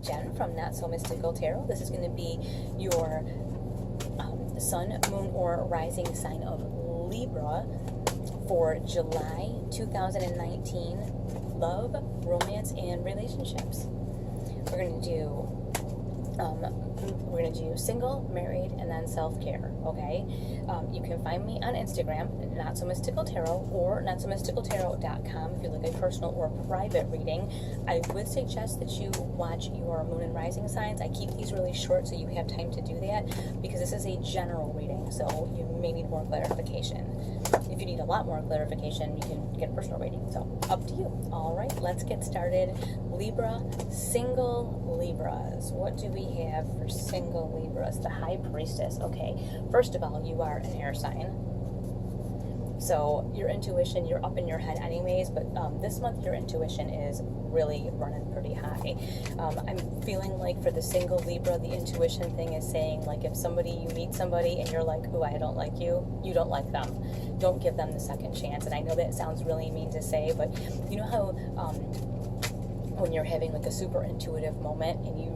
Jen from Not So Mystical Tarot. This is going to be your sun, moon, or rising sign of Libra for July 2019. Love, romance, and relationships. We're going to do single, married, and then self-care, okay? You can find me on Instagram, Not So Mystical Tarot, or notsomysticaltarot.com if you like a personal or private reading. I would suggest that you watch your moon and rising signs. I keep these really short so you have time to do that, because this is a general reading, so you may need more clarification. If you need a lot more clarification, you can get a personal reading, so up to you. All right, let's get started. Libra, single Libras. What do we have for single Libras? The High Priestess. Okay, first of all, you are an air sign. So your intuition, you're up in your head anyways, but this month your intuition is really running pretty high. I'm feeling like for the single Libra, the intuition thing is saying, like, if you meet somebody and you're like, oh, I don't like you, you don't like them. Don't give them the second chance. And I know that sounds really mean to say, but you know how when you're having like a super intuitive moment and you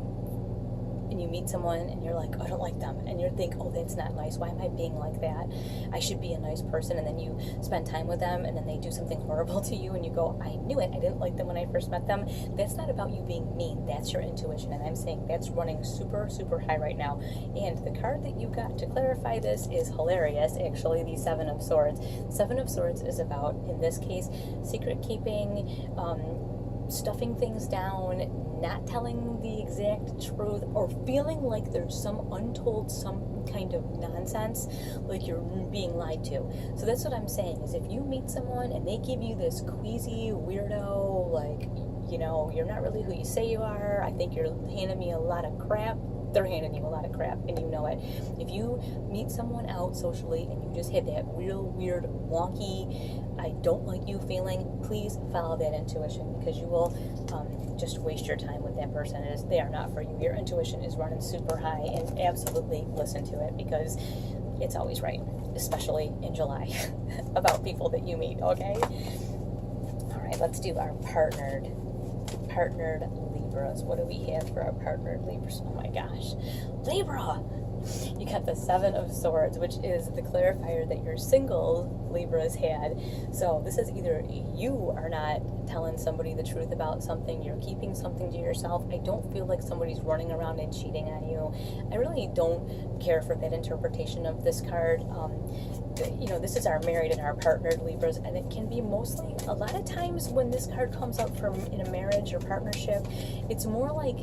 meet someone and you're like, oh, I don't like them, and you think, oh, that's not nice, why am I being like that, I should be a nice person, and then you spend time with them and then they do something horrible to you and you go, I knew it, I didn't like them when I first met them. That's not about you being mean, that's your intuition, and I'm saying that's running super, super high right now. And the card that you got to clarify this is hilarious, actually, the Seven of Swords. Seven of Swords is about, in this case, secret keeping, stuffing things down, not telling the exact truth, or feeling like there's some kind of nonsense, like you're being lied to. So that's what I'm saying, is if you meet someone and they give you this queasy weirdo, like, you know, you're not really who you say you are, I think you're handing me a lot of crap, they're handing you a lot of crap, and you know it. If you meet someone out socially and you just have that real weird, wonky, I don't like you feeling, please follow that intuition, because you will just waste your time with that person. They are not for you. Your intuition is running super high, and absolutely listen to it, because it's always right, especially in July, about people that you meet, okay? All right, let's do our partnered Libras. What do we have for our partnered Libras? Oh my gosh, Libra! You got the Seven of Swords, which is the clarifier that your single Libras had. So this is either you are not telling somebody the truth about something, you're keeping something to yourself. I don't feel like somebody's running around and cheating on you. I really don't care for that interpretation of this card. You know, this is our married and our partnered Libras, and it can be mostly, a lot of times when this card comes up in a marriage or partnership, it's more like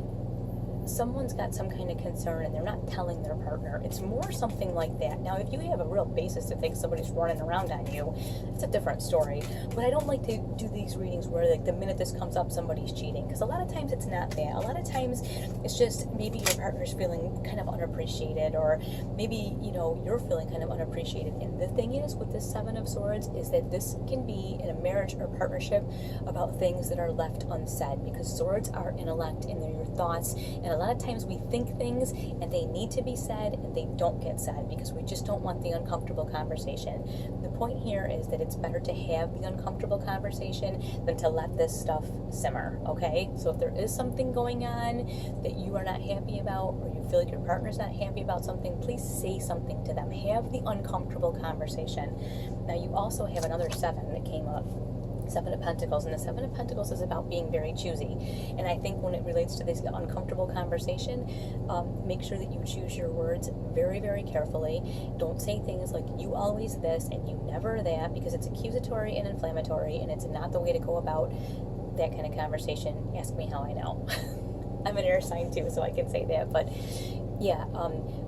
someone's got some kind of concern and they're not telling their partner. It's more something like that. Now, if you have a real basis to think somebody's running around on you, it's a different story. But I don't like to do these readings where, like, the minute this comes up, somebody's cheating, because a lot of times it's not that. A lot of times it's just maybe your partner's feeling kind of unappreciated, or maybe, you know, you're feeling kind of unappreciated. And the thing is with this Seven of Swords is that this can be in a marriage or partnership about things that are left unsaid, because swords are intellect and they're your thoughts, and a lot of times we think things and they need to be said and they don't get said because we just don't want the uncomfortable conversation. The point here is that it's better to have the uncomfortable conversation than to let this stuff simmer, okay? So if there is something going on that you are not happy about, or you feel like your partner's not happy about something, please say something to them. Have the uncomfortable conversation. Now, you also have another seven that came up. Seven of Pentacles, and the Seven of Pentacles is about being very choosy. And I think when it relates to this uncomfortable conversation, make sure that you choose your words very, very carefully. Don't say things like, you always this and you never that, because it's accusatory and inflammatory, and it's not the way to go about that kind of conversation. Ask me how I know. I'm an air sign too, so I can say that. But yeah,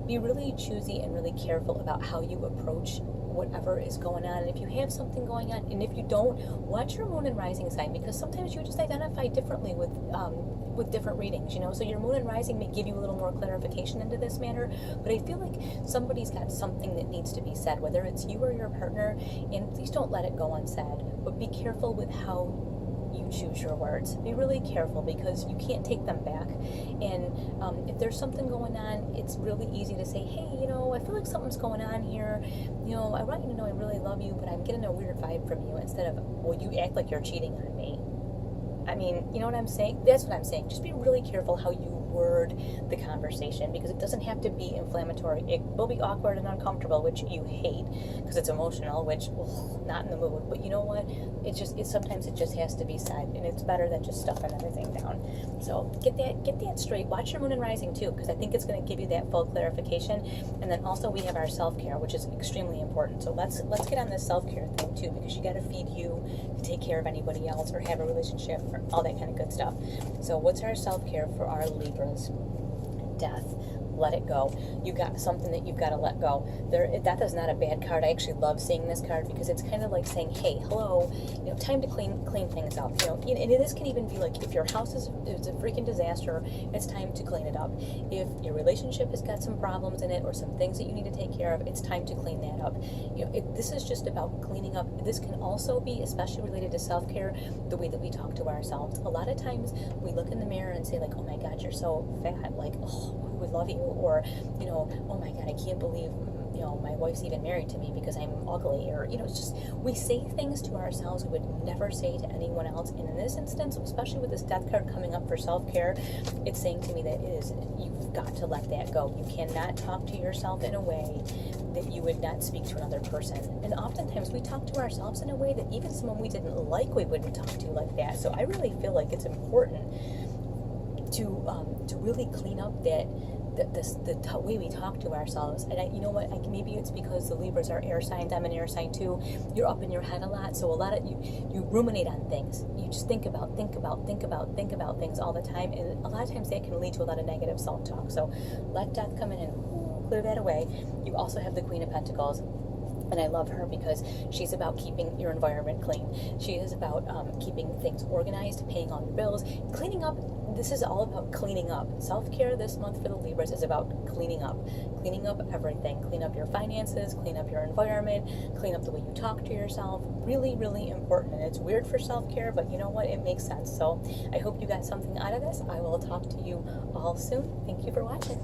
be really choosy and really careful about how you approach whatever is going on. And if you have something going on, and if you don't, watch your moon and rising sign, because sometimes you just identify differently with different readings, you know. So your moon and rising may give you a little more clarification into this matter, but I feel like somebody's got something that needs to be said, whether it's you or your partner, and please don't let it go unsaid. But be careful with how you choose your words. Be really careful, because you can't take them back. And if there's something going on, it's really easy to say, hey, you know, I feel like something's going on here. You know, I want you to know I really love you, but I'm getting a weird vibe from you, instead of, well, you act like you're cheating on me. I mean, you know what I'm saying? That's what I'm saying. Just be really careful how you word the conversation, because it doesn't have to be inflammatory. It will be awkward and uncomfortable, which you hate because it's emotional, which, ugh, not in the mood. But you know what? Sometimes it just has to be said, and it's better than just stuffing everything down. So get that straight. Watch your moon and rising too, because I think it's going to give you that full clarification. And then also we have our self-care, which is extremely important. So let's get on this self-care thing too, because you got to feed you to take care of anybody else or have a relationship or all that kind of good stuff. So what's our self-care for our Libras? Death. Let it go. You got something that you've got to let go. Death is not a bad card. I actually love seeing this card because it's kind of like saying, hey, hello, time to clean things up. And this can even be like if your house is a freaking disaster, it's time to clean it up. If your relationship has got some problems in it or some things that you need to take care of, it's time to clean that up. This is just about cleaning up. This can also be, especially related to self-care, the way that we talk to ourselves. A lot of times we look in the mirror and say like, oh my God, you're so fat. Like, oh, who would love you? Or, oh my God, I can't believe, my wife's even married to me because I'm ugly. Or, it's just, we say things to ourselves we would never say to anyone else. And in this instance, especially with this death card coming up for self-care, it's saying to me that you've got to let that go. You cannot talk to yourself in a way that you would not speak to another person. And oftentimes we talk to ourselves in a way that even someone we didn't like, we wouldn't talk to like that. So I really feel like it's important to really clean up the way we talk to ourselves. And you know what, maybe it's because the Libras are air signs, I'm an air sign too. You're up in your head a lot, so a lot of you ruminate on things. You just think about things all the time, and a lot of times that can lead to a lot of negative self-talk. So let death come in and clear that away. You also have the Queen of Pentacles. And I love her because she's about keeping your environment clean. She is about keeping things organized, paying all your bills, cleaning up. This is all about cleaning up. Self-care this month for the Libras is about cleaning up everything. Clean up your finances, clean up your environment, clean up the way you talk to yourself. Really, really important. And it's weird for self-care, but you know what? It makes sense. So I hope you got something out of this. I will talk to you all soon. Thank you for watching.